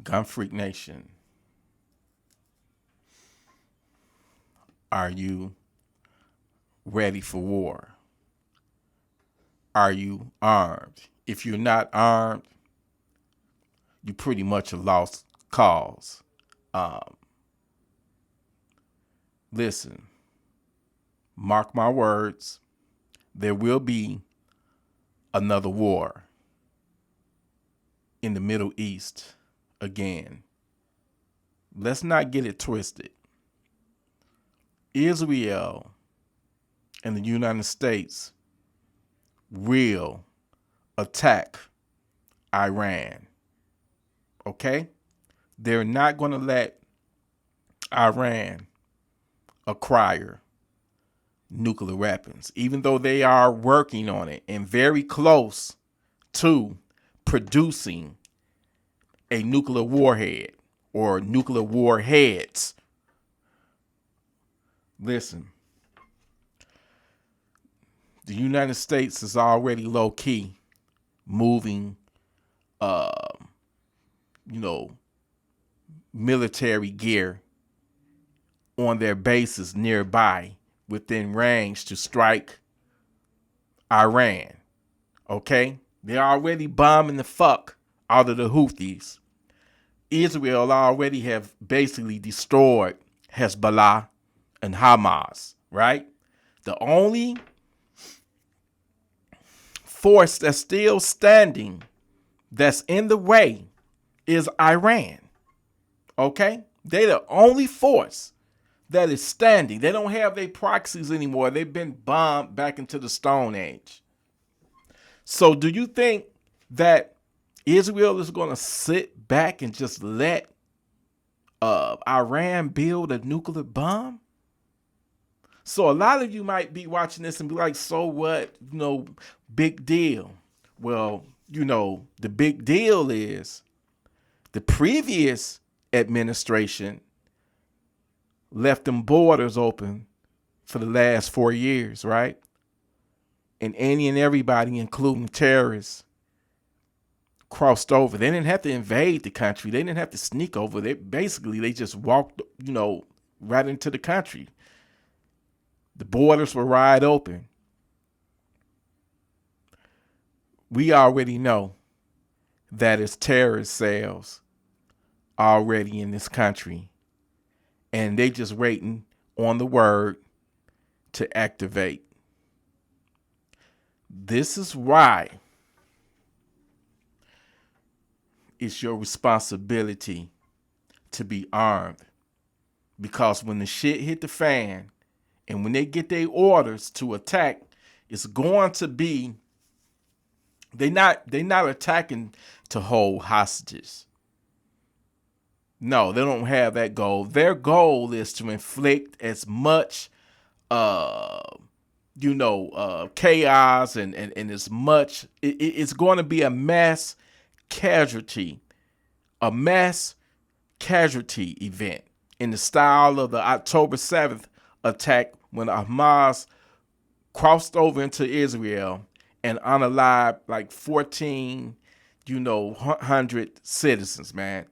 Gunfreak Nation, are you ready for war? Are you armed? If you're not armed, you pretty much a lost cause. Um, Listen, mark my words, there will be another war in the Middle East again. Let's not get it twisted. Israel and the United States will attack Iran. Okay? They're not going to let Iran acquire nuclear weapons, even though they are working on it and very close to producing a nuclear warhead or nuclear warheads. Listen, the United States is already low key moving, military gear on their bases nearby within range to strike Iran. Okay? They're already bombing the fuck out of the Houthis. Israel already have basically destroyed Hezbollah and Hamas, right? The only force that's still standing, that's in the way, is Iran. Okay? They're the only force that is standing. They don't have their proxies anymore. They've been bombed back into the Stone Age. So do you think that Israel is going to sit back and just let Iran build a nuclear bomb? So a lot of you might be watching this and be like, so what? Big deal. Well, the big deal is the previous administration left them borders open for the last 4 years, right? And any and everybody, including terrorists, crossed over. They didn't have to invade the country. They didn't have to sneak over. They just walked, right into the country. The borders were wide open. We already know that it's terrorist cells already in this country, and they just waiting on the word to activate. This is why it's your responsibility to be armed. Because when the shit hit the fan and when they get their orders to attack, it's going to be, they're not attacking to hold hostages. No, they don't have that goal. Their goal is to inflict as much chaos and as much, it's going to be a mass casualty event in the style of the October 7th attack when Hamas crossed over into Israel and unalived like 1,400 citizens, man.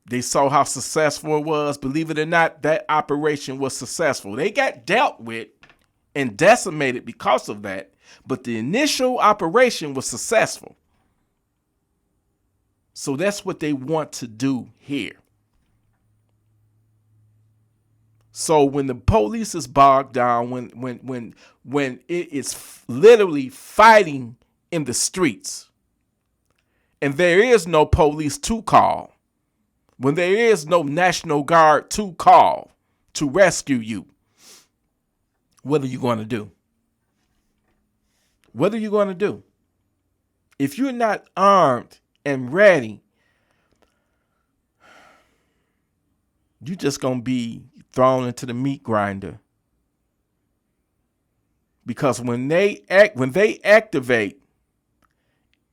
They saw how successful it was. Believe it or not, that operation was successful. They got dealt with and decimated because of that, but the initial operation was successful. So that's what they want to do here. So when the police is bogged down, when it is literally fighting in the streets, and there is no police to call, when there is no National Guard to call to rescue you, what are you going to do? What are you going to do? If you're not armed and ready, you're just going to be thrown into the meat grinder. Because when they activate,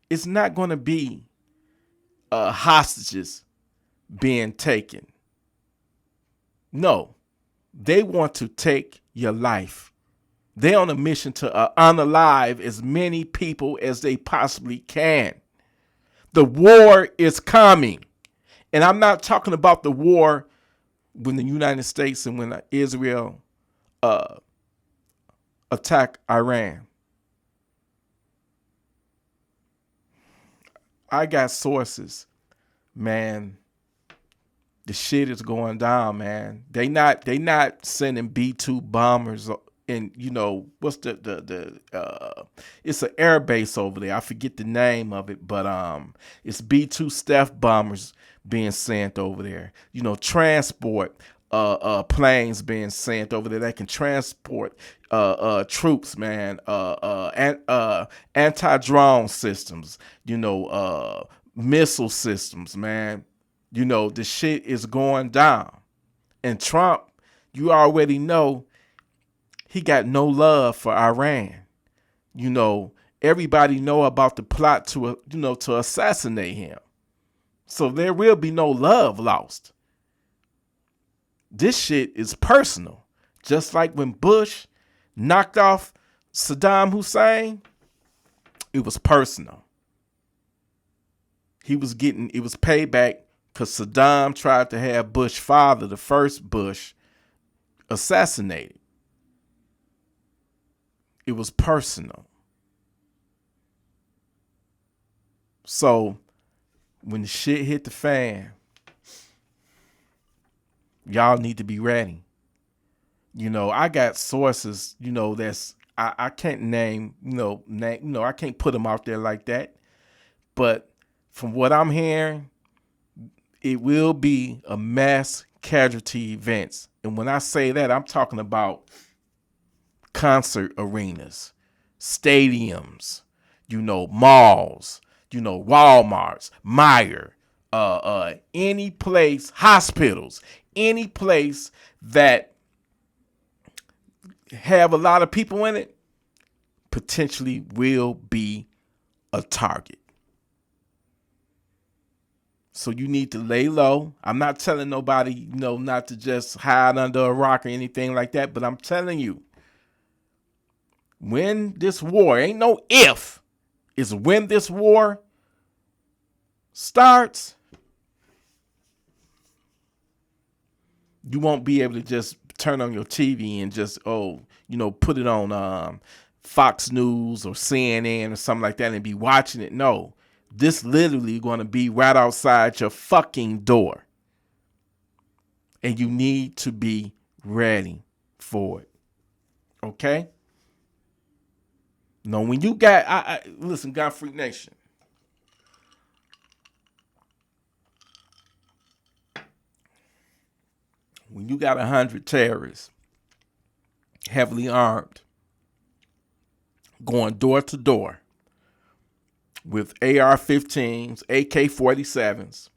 it's not going to be hostages being taken. No, they want to take your life. They're on a mission to unalive as many people as they possibly can. The war is coming. And I'm not talking about the war when the United States and when Israel attacked Iran. I got sources, man. The shit is going down, man. They not sending B-2 bombers, and you know what's the it's an air base over there. I forget the name of it, but it's B-2 stealth bombers being sent over there. You know, transport planes being sent over there that can transport troops, man. Anti-drone systems, you know, missile systems, man. You know, the shit is going down. And Trump, you already know, he got no love for Iran. You know, everybody know about the plot to, you know, to assassinate him. So there will be no love lost. This shit is personal. Just like when Bush knocked off Saddam Hussein, it was personal. It was payback because Saddam tried to have Bush's father, the first Bush, assassinated. It was personal. So when the shit hit the fan, y'all need to be ready. You know, I got sources, you know, that's I can't name, I can't put them out there like that. But from what I'm hearing, it will be a mass casualty events. And when I say that, I'm talking about concert arenas, stadiums, you know, malls, you know, Walmarts, Meijer, any place, hospitals, any place that have a lot of people in it potentially will be a target. So you need to lay low. I'm not telling nobody, you know, not to just hide under a rock or anything like that, but I'm telling you, when this war, ain't no if, is when this war starts, you won't be able to just turn on your TV and just, put it on Fox News or CNN or something like that and be watching it. No. This literally going to be right outside your fucking door. And you need to be ready for it. Okay? No, when you got, listen, Gunfreaknation. When you got 100 terrorists, heavily armed, going door to door, with AR-15s, AK-47s,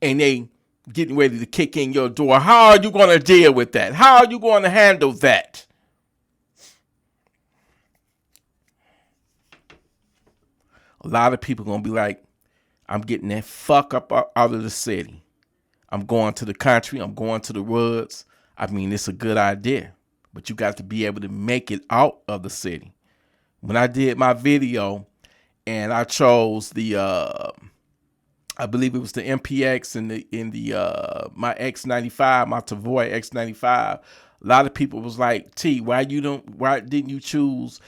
and they getting ready to kick in your door. How are you going to deal with that? How are you going to handle that? A lot of people going to be like, I'm getting that fuck up out of the city. I'm going to the country. I'm going to the woods. I mean, it's a good idea, but you got to be able to make it out of the city. When I did my video, and I chose the, I believe it was the MPX and my X95, my Tavoy X95. A lot of people was like, T, why didn't you choose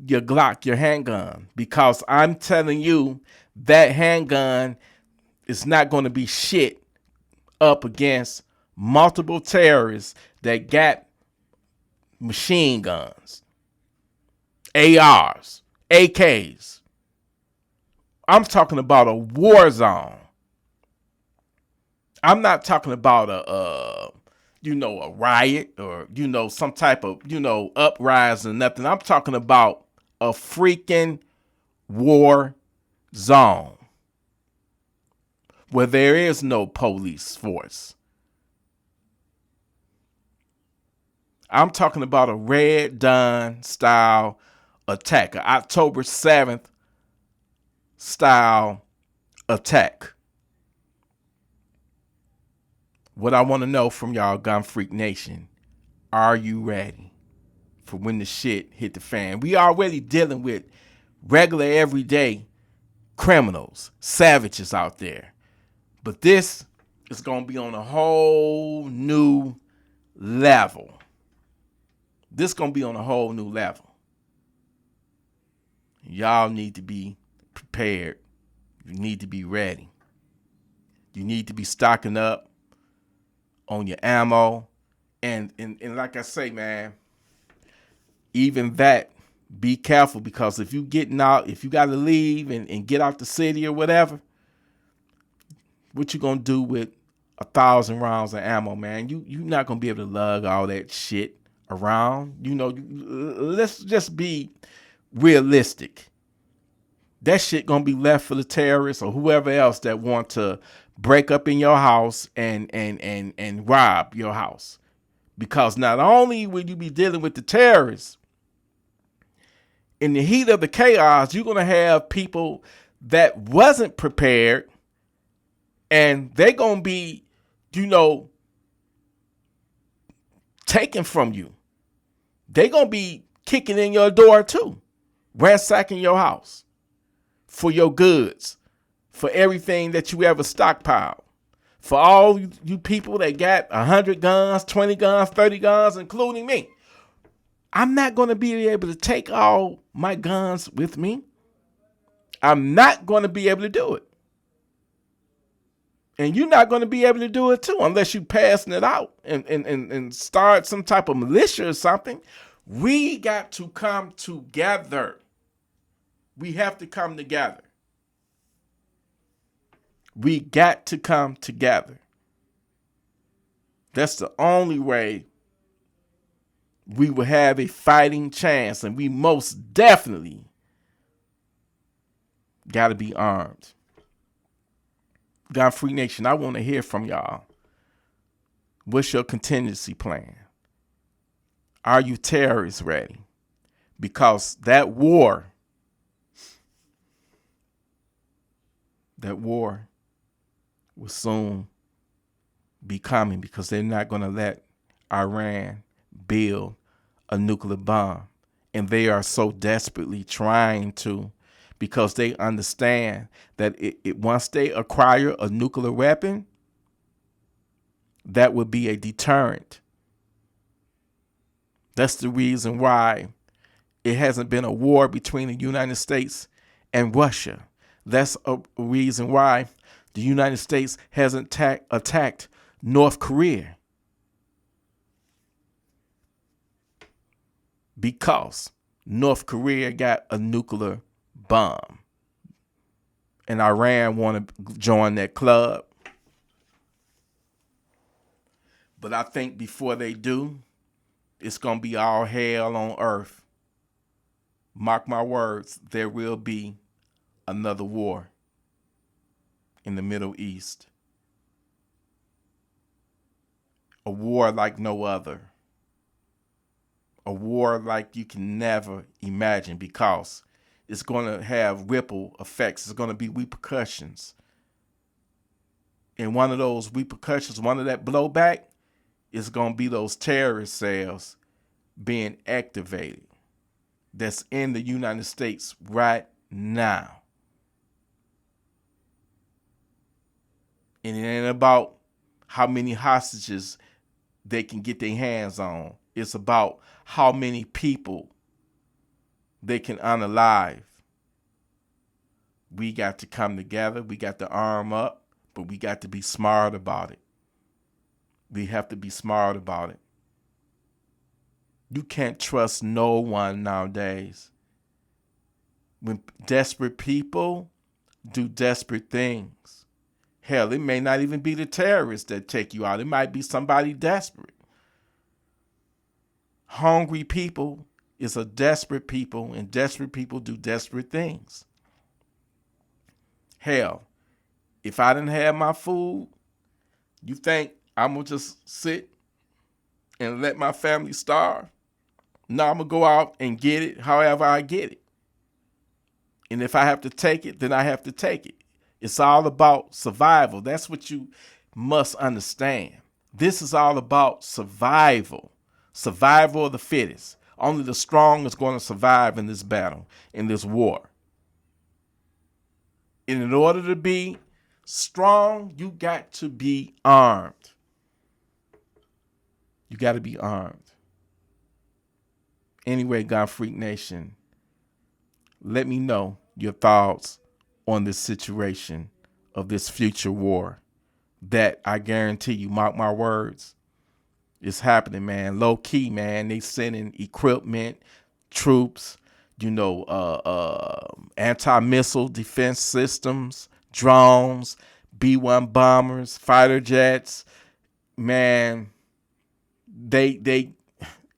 your Glock, your handgun? Because I'm telling you, that handgun is not going to be shit up against multiple terrorists that got machine guns, ARs, AKs. I'm talking about a war zone. I'm not talking about a riot or, some type of, uprising or nothing. I'm talking about a freaking war zone where there is no police force. I'm talking about a Red Dawn style attack, an October 7th style attack. What I want to know from y'all, Gunfreak Nation, are you ready for when the shit hit the fan? We already dealing with regular everyday criminals, savages out there. But this is going to be on a whole new level. This is going to be on a whole new level. Y'all need to be prepared. You need to be ready. You need to be stocking up on your ammo. And like I say, man, even that, be careful, because if you getting out, if you got to leave and get out the city or whatever, what you going to do with 1,000 rounds of ammo, man? You're not going to be able to lug all that shit around. Let's just be realistic. That shit going to be left for the terrorists or whoever else that want to break up in your house and rob your house. Because not only will you be dealing with the terrorists, in the heat of the chaos, you're going to have people that wasn't prepared, and they're going to be, taken from you. They're going to be kicking in your door too, ransacking your house for your goods, for everything that you ever stockpiled. For all you people that got 100 guns, 20 guns, 30 guns, including me, I'm not going to be able to take all my guns with me. I'm not going to be able to do it. And you're not going to be able to do it too, unless you passing it out and start some type of militia or something. We got to come together. We have to come together. We got to come together. That's the only way we will have a fighting chance, and we most definitely got to be armed. Gunfreak Nation, I want to hear from y'all. What's your contingency plan? Are you terrorists ready? Because that war will soon be coming, because they're not going to let Iran build a nuclear bomb. And they are so desperately trying to, because they understand that once they acquire a nuclear weapon, that would be a deterrent. That's the reason why it hasn't been a war between the United States and Russia. That's a reason why the United States hasn't attacked North Korea. Because North Korea got a nuclear bomb. And Iran want to join that club. But I think before they do, it's going to be all hell on earth. Mark my words, there will be another war in the Middle East. A war like no other. A war like you can never imagine, because it's going to have ripple effects. It's going to be repercussions. And one of those repercussions, one of that blowback, is going to be those terrorist cells being activated that's in the United States right now. And it ain't about how many hostages they can get their hands on. It's about how many people they can unalive. We got to come together. We got to arm up, but we got to be smart about it. We have to be smart about it. You can't trust no one nowadays. When desperate people do desperate things. Hell, it may not even be the terrorists that take you out. It might be somebody desperate. Hungry people is a desperate people, and desperate people do desperate things. Hell, if I didn't have my food, you think I'm going to just sit and let my family starve? No, I'm going to go out and get it however I get it. And if I have to take it, then I have to take it. It's all about survival. That's what you must understand. This is all about survival. Survival of the fittest. Only the strong is going to survive in this battle, in this war. And in order to be strong, you got to be armed. You got to be armed. Anyway, Gunfreak Nation, let me know your thoughts on this situation of this future war that I guarantee you, mark my words, it's happening, man. Low key, man. They sending equipment, troops, anti-missile defense systems, drones, B-1 bombers, fighter jets, man. They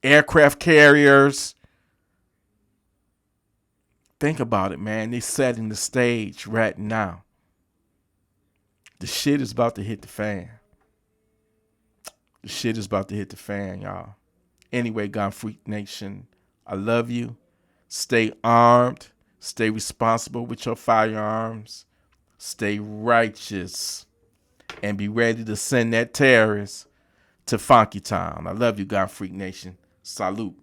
aircraft carriers. Think about it, man. They setting the stage right now. The shit is about to hit the fan. The shit is about to hit the fan, y'all. Anyway, Gunfreak Nation, I love you. Stay armed. Stay responsible with your firearms. Stay righteous. And be ready to send that terrorist to Funky Town. I love you, Gunfreak Nation. Salute.